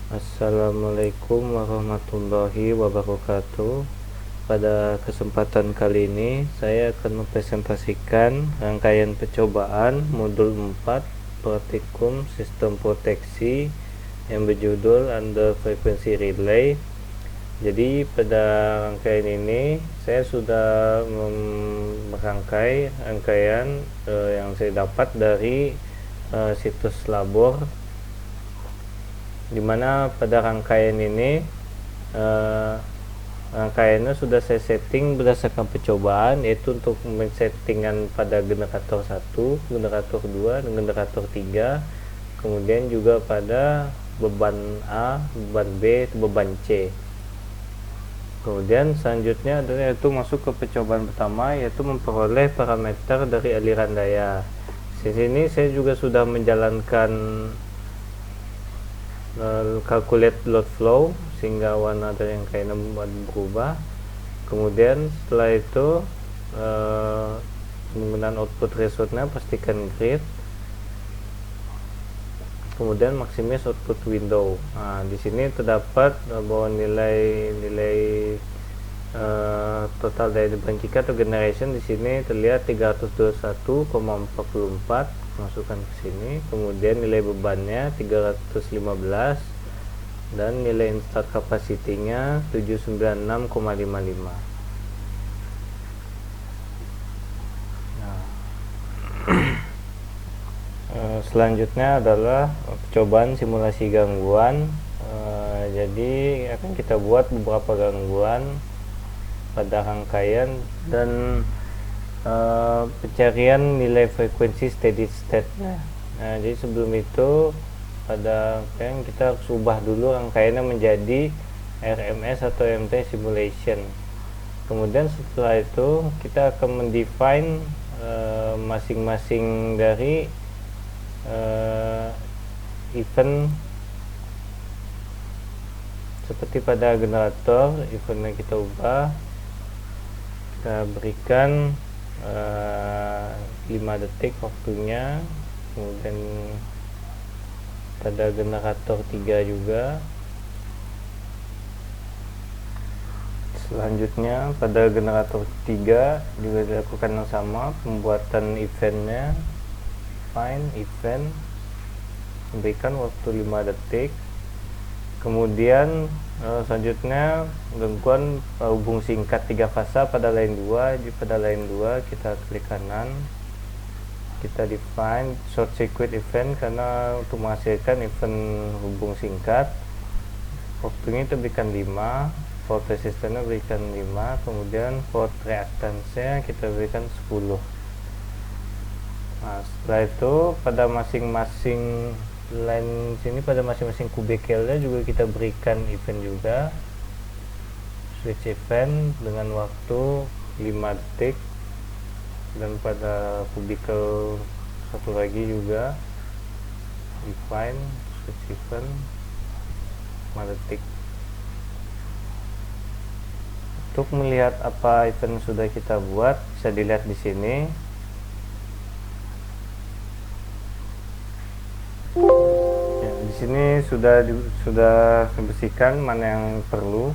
Assalamualaikum warahmatullahi wabarakatuh. Pada kesempatan kali ini saya akan mempresentasikan rangkaian percobaan modul 4 praktikum sistem proteksi yang berjudul Under Frequency Relay. Jadi pada rangkaian ini saya sudah merangkai rangkaian yang saya dapat dari situs Labor, dimana pada rangkaian ini rangkaiannya sudah saya setting berdasarkan percobaan, yaitu untuk men-settingan pada generator 1, generator 2, dan generator 3, kemudian juga pada beban A, beban B, beban C. Kemudian selanjutnya adalah yaitu masuk ke percobaan pertama, yaitu memperoleh parameter dari aliran daya. Di sini saya juga sudah menjalankan calculate load flow sehingga warna dari rangkaian berubah. Kemudian setelah itu penggunaan output result-nya pastikan grid, kemudian maximize output window. Nah, di sini terdapat bahwa nilai total daya dibagikan atau generation di sini terlihat 321,44, masukkan ke sini. Kemudian nilai bebannya 315 dan nilai install capacity-nya 796,55. Nah, selanjutnya adalah percobaan simulasi gangguan. Jadi akan kita buat beberapa gangguan pada rangkaian dan pencarian nilai frekuensi steady state. Nah, jadi sebelum itu pada rangkaian kita harus ubah dulu rangkaiannya menjadi RMS atau MT simulation. Kemudian setelah itu kita akan mendefine masing-masing dari event. Seperti pada generator, eventnya kita ubah, kita berikan 5 detik waktunya. Kemudian pada generator 3 juga. Selanjutnya pada generator 3 juga dilakukan yang sama, pembuatan eventnya, find event, berikan waktu 5 detik. Kemudian selanjutnya gangguan hubung singkat 3 fasa pada line 2. Di pada line 2 kita klik kanan, kita define short circuit event karena untuk menghasilkan event hubung singkat. Waktunya kita berikan 5, port resistance berikan 5, kemudian port reactance-nya kita berikan 10. Nah, setelah itu pada masing-masing line sini, pada masing-masing kubikelnya juga kita berikan event juga, switch event dengan waktu 5 detik. Dan pada kubikel satu lagi juga define switch event 5 detik. Untuk melihat apa event sudah kita buat, bisa dilihat di sini. Ya, di sini sudah dibersihkan mana yang perlu.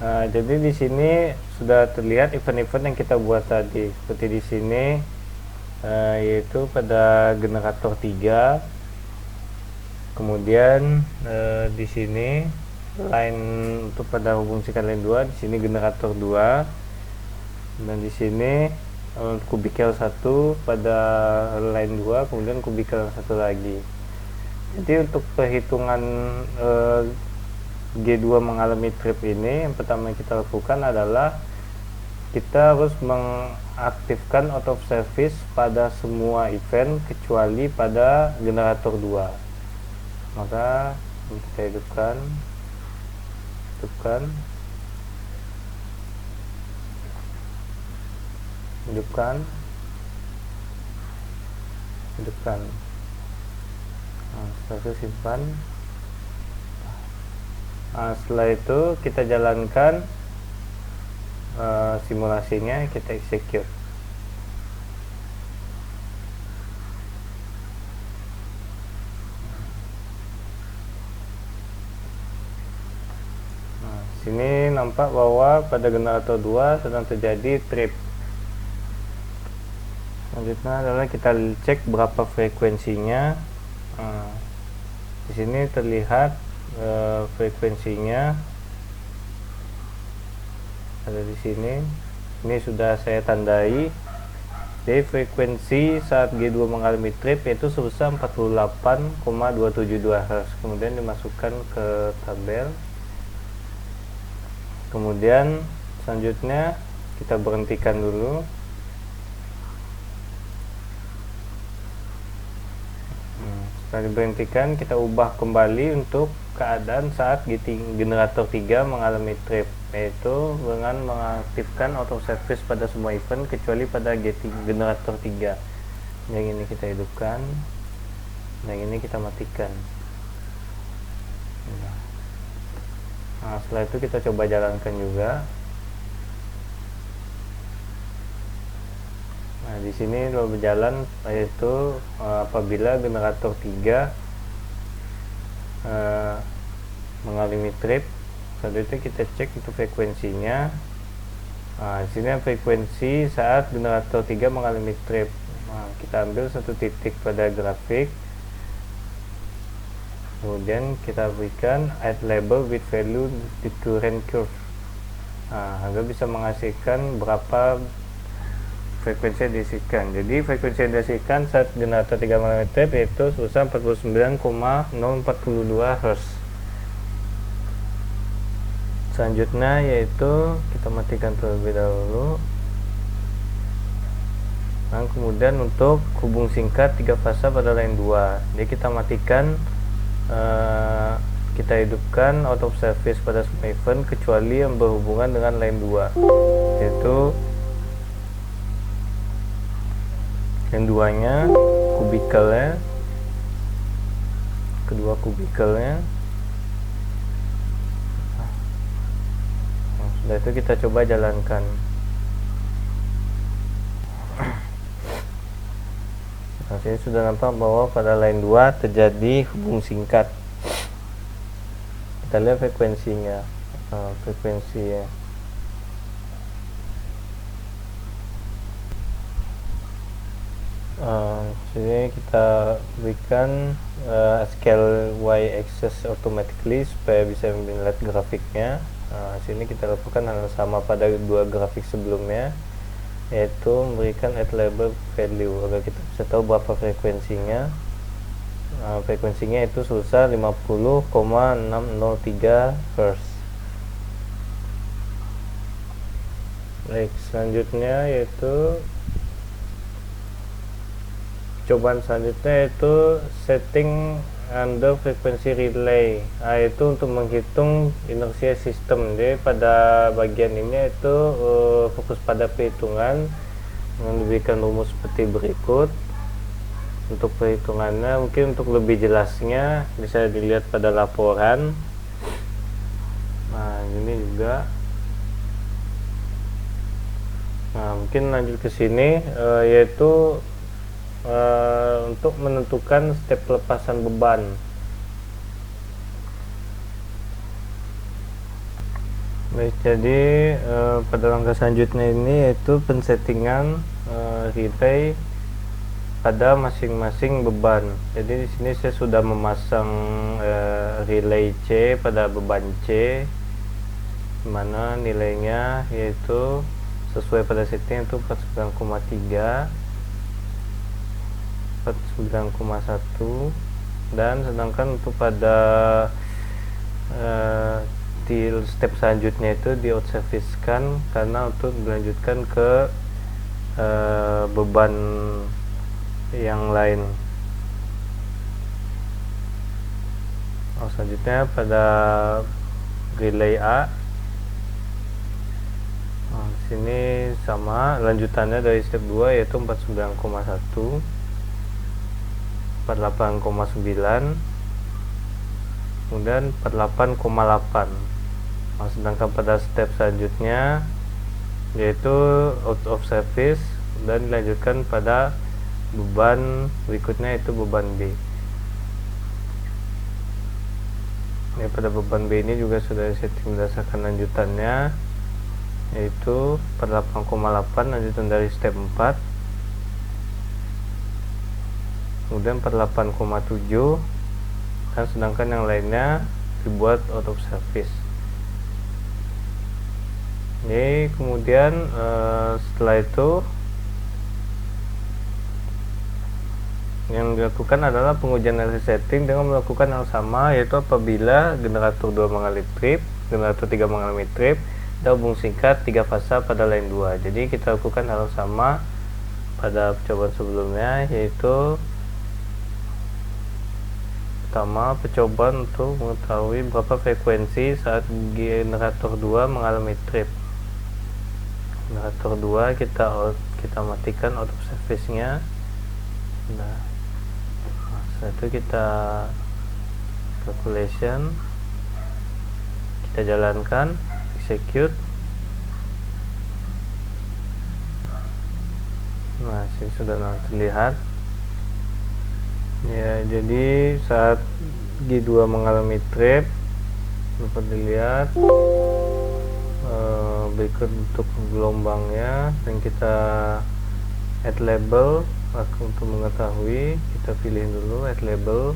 Jadi di sini sudah terlihat event-event yang kita buat tadi. Seperti di sini, yaitu pada generator 3. Kemudian di sini line untuk pada hubung singkat line 2, di sini generator 2. Dan di sini kubikel 1 pada line 2, kemudian kubikel 1 lagi. Jadi untuk perhitungan G2 mengalami trip ini, yang pertama yang kita lakukan adalah kita harus mengaktifkan out of service pada semua event kecuali pada generator 2. Maka kita hidupkan, nah, setelah itu simpan. Nah, setelah itu kita jalankan simulasinya, kita execute. sini nampak bahwa pada generator 2 sedang terjadi trip. Selanjutnya adalah kita cek berapa frekuensinya. Di sini terlihat frekuensinya ada di sini. Ini sudah saya tandai. Jadi frekuensi saat G2 mengalami trip yaitu sebesar 48,272 Hz. Kemudian dimasukkan ke tabel. Kemudian selanjutnya kita berhentikan dulu. Setelah diberhentikan, kita ubah kembali untuk keadaan saat generator 3 mengalami trip, yaitu dengan mengaktifkan auto service pada semua event kecuali pada generator 3. Yang ini kita hidupkan, yang ini kita matikan. Nah, setelah itu kita coba jalankan juga. Nah, di sini lo berjalan, yaitu apabila generator 3 mengalami trip. Selanjutnya kita cek itu frekuensinya. Nah, di sini frekuensi saat generator 3 mengalami trip. Nah, kita ambil satu titik pada grafik. Kemudian kita berikan add label with value the current curve. Nah, agar bisa menghasilkan berapa frekuensi yang dihasilkan. Jadi frekuensi yang dihasilkan saat generator 3 mengalami trip yaitu sebesar 49,042 Hz. Selanjutnya yaitu kita matikan terlebih dahulu. Nah, kemudian untuk hubung singkat 3 fasa pada line 2, jadi kita matikan, kita hidupkan auto service pada semua event kecuali yang berhubungan dengan line 2, yaitu yang duanya kubikelnya, kedua kubikelnya. Nah, sudah itu kita coba jalankan. Nah, sini sudah nampak bahwa pada line 2 terjadi hubung singkat. Kita lihat frekuensinya. Frekuensinya sini kita berikan scale y-axis automatically supaya bisa melihat grafiknya. Sini kita lakukan hal yang sama pada dua grafik sebelumnya, yaitu memberikan add label value agar kita bisa tahu berapa frekuensinya. Frekuensinya itu sebesar 50,603 Hz. Baik, selanjutnya yaitu cobaan selanjutnya yaitu setting under frequency relay, yaitu untuk menghitung inersia sistem. Jadi pada bagian ini itu fokus pada perhitungan dengan diberikan rumus seperti berikut. Untuk perhitungannya mungkin untuk lebih jelasnya bisa dilihat pada laporan. Nah, ini juga. Nah, mungkin lanjut ke sini, yaitu untuk menentukan step pelepasan beban. Baik, jadi pada langkah selanjutnya ini yaitu pensettingan relay pada masing-masing beban. Jadi di sini saya sudah memasang relay C pada beban C, mana nilainya yaitu sesuai pada setting itu 49,3, 49,1, dan sedangkan untuk pada di step selanjutnya itu di out service kan karena untuk dilanjutkan ke beban yang lain. Selanjutnya pada relay A, sini sama lanjutannya dari step 2 yaitu 49,1, 48,9, kemudian 48,8. Sedangkan pada step selanjutnya yaitu out of service dan dilanjutkan pada beban berikutnya yaitu beban B. Ini pada beban B ini juga sudah setting berdasarkan lanjutannya, yaitu 48,8 lanjutan dari step 4, kemudian 48,7, dan sedangkan yang lainnya dibuat out of service. Ini kemudian setelah itu yang dilakukan adalah pengujian setting dengan melakukan hal sama, yaitu apabila generator 2 mengalami trip, generator 3 mengalami trip, dan hubung singkat 3 fasa pada line 2. Jadi kita lakukan hal sama pada percobaan sebelumnya, yaitu pertama percobaan untuk mengetahui berapa frekuensi saat generator 2 mengalami trip. Generator 2 kita matikan auto service-nya. Nah, setelah itu kita calculation, kita jalankan, execute. Nah, sini sudah terlihat ya. Jadi saat G2 mengalami trip dapat dilihat berikut untuk gelombangnya, dan kita add label. Untuk mengetahui, kita pilih dulu add label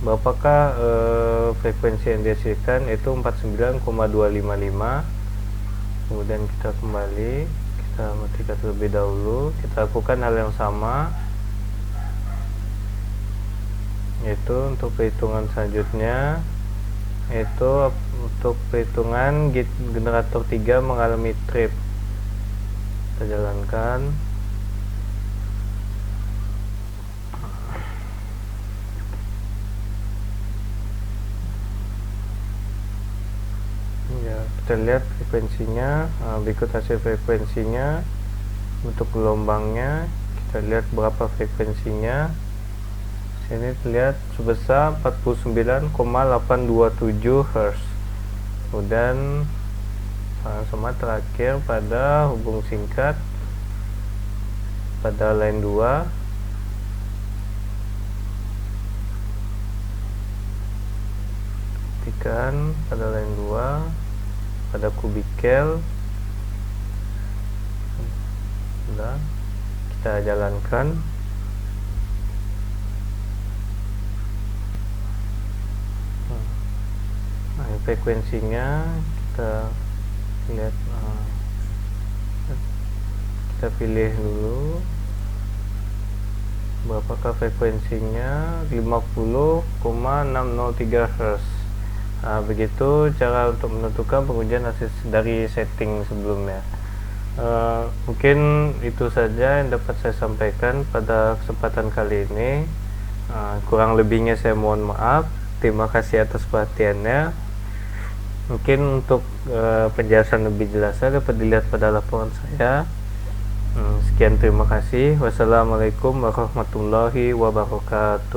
berapakah frekuensi yang dihasilkan, itu 49,255. kemudian kita kembali, kita matikan terlebih dahulu. Kita lakukan hal yang sama, yaitu untuk perhitungan selanjutnya, yaitu untuk perhitungan generator 3 mengalami trip. Kita jalankan. Ya, kita lihat frekuensinya. Berikut hasil frekuensinya untuk gelombangnya. Kita lihat berapa frekuensinya. Sini terlihat sebesar 49,827 Hz. Kemudian sama terakhir pada hubung singkat pada line 2. Perhatikan pada line 2 pada kubikel. Sudah, kita jalankan. Nah, frekuensinya kita lihat, kita pilih dulu berapakah frekuensinya, 50,603 Hz. Begitu cara untuk menentukan pengujian hasil dari setting sebelumnya. Mungkin itu saja yang dapat saya sampaikan pada kesempatan kali ini. Kurang lebihnya saya mohon maaf. Terima kasih atas perhatiannya. Mungkin untuk penjelasan lebih jelasnya dapat dilihat pada laporan saya. Sekian, terima kasih. Wassalamualaikum warahmatullahi wabarakatuh.